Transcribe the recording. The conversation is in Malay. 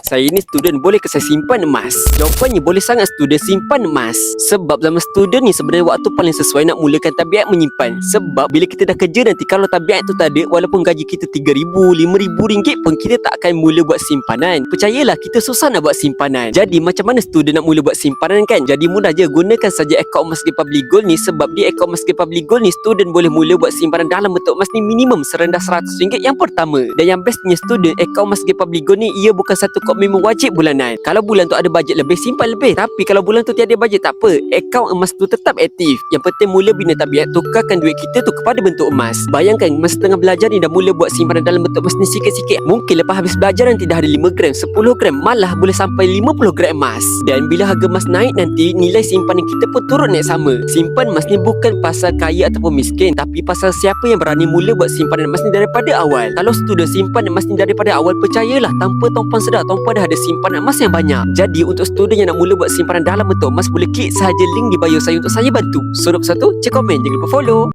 Saya ni student, bolehkah saya simpan emas? Jawapannya boleh sangat student simpan emas. Sebab zaman student ni sebenarnya waktu paling sesuai nak mulakan tabiat menyimpan. Sebab bila kita dah kerja nanti, kalau tabiat tu tak ada, walaupun gaji kita RM3,000, RM5,000 pun kita tak akan mula buat simpanan. Percayalah, kita susah nak buat simpanan. Jadi macam mana student nak mula buat simpanan kan? Jadi mudah je, gunakan saja akaun Emas Republic Gold ni. Sebab di akaun Emas Republic Gold ni, student boleh mula buat simpanan dalam bentuk emas ni minimum serendah RM100 yang pertama. Dan yang bestnya student, akaun Emas Republic Gold ni ia bukan satu komitmen wajib bulanan. Kalau bulan tu ada bajet lebih, simpan lebih. Tapi kalau bulan tu tiada bajet, tak apa, akaun emas tu tetap aktif. Yang penting mula bina tabiat, tukarkan duit kita tu kepada bentuk emas. Bayangkan masa tengah belajar ni dah mula buat simpanan dalam bentuk emas ni sikit-sikit. Mungkin lepas habis belajar nanti dah ada 5 gram, 10 gram, malah boleh sampai 50 gram emas. Dan bila harga emas naik nanti, nilai simpanan kita pun turun naik sama. Simpan emas ni bukan pasal kaya ataupun miskin, tapi pasal siapa yang berani mula buat simpanan emas ni daripada awal. Kalau student simpan emas ni daripada awal, percayalah tanpa tuan-puan sedar, tuan-puan dah ada simpanan emas yang banyak. Jadi untuk student yang nak mula buat simpanan dalam bentuk emas, boleh klik sahaja link di bio saya untuk saya bantu. Suruh satu, cek komen, jangan lupa follow.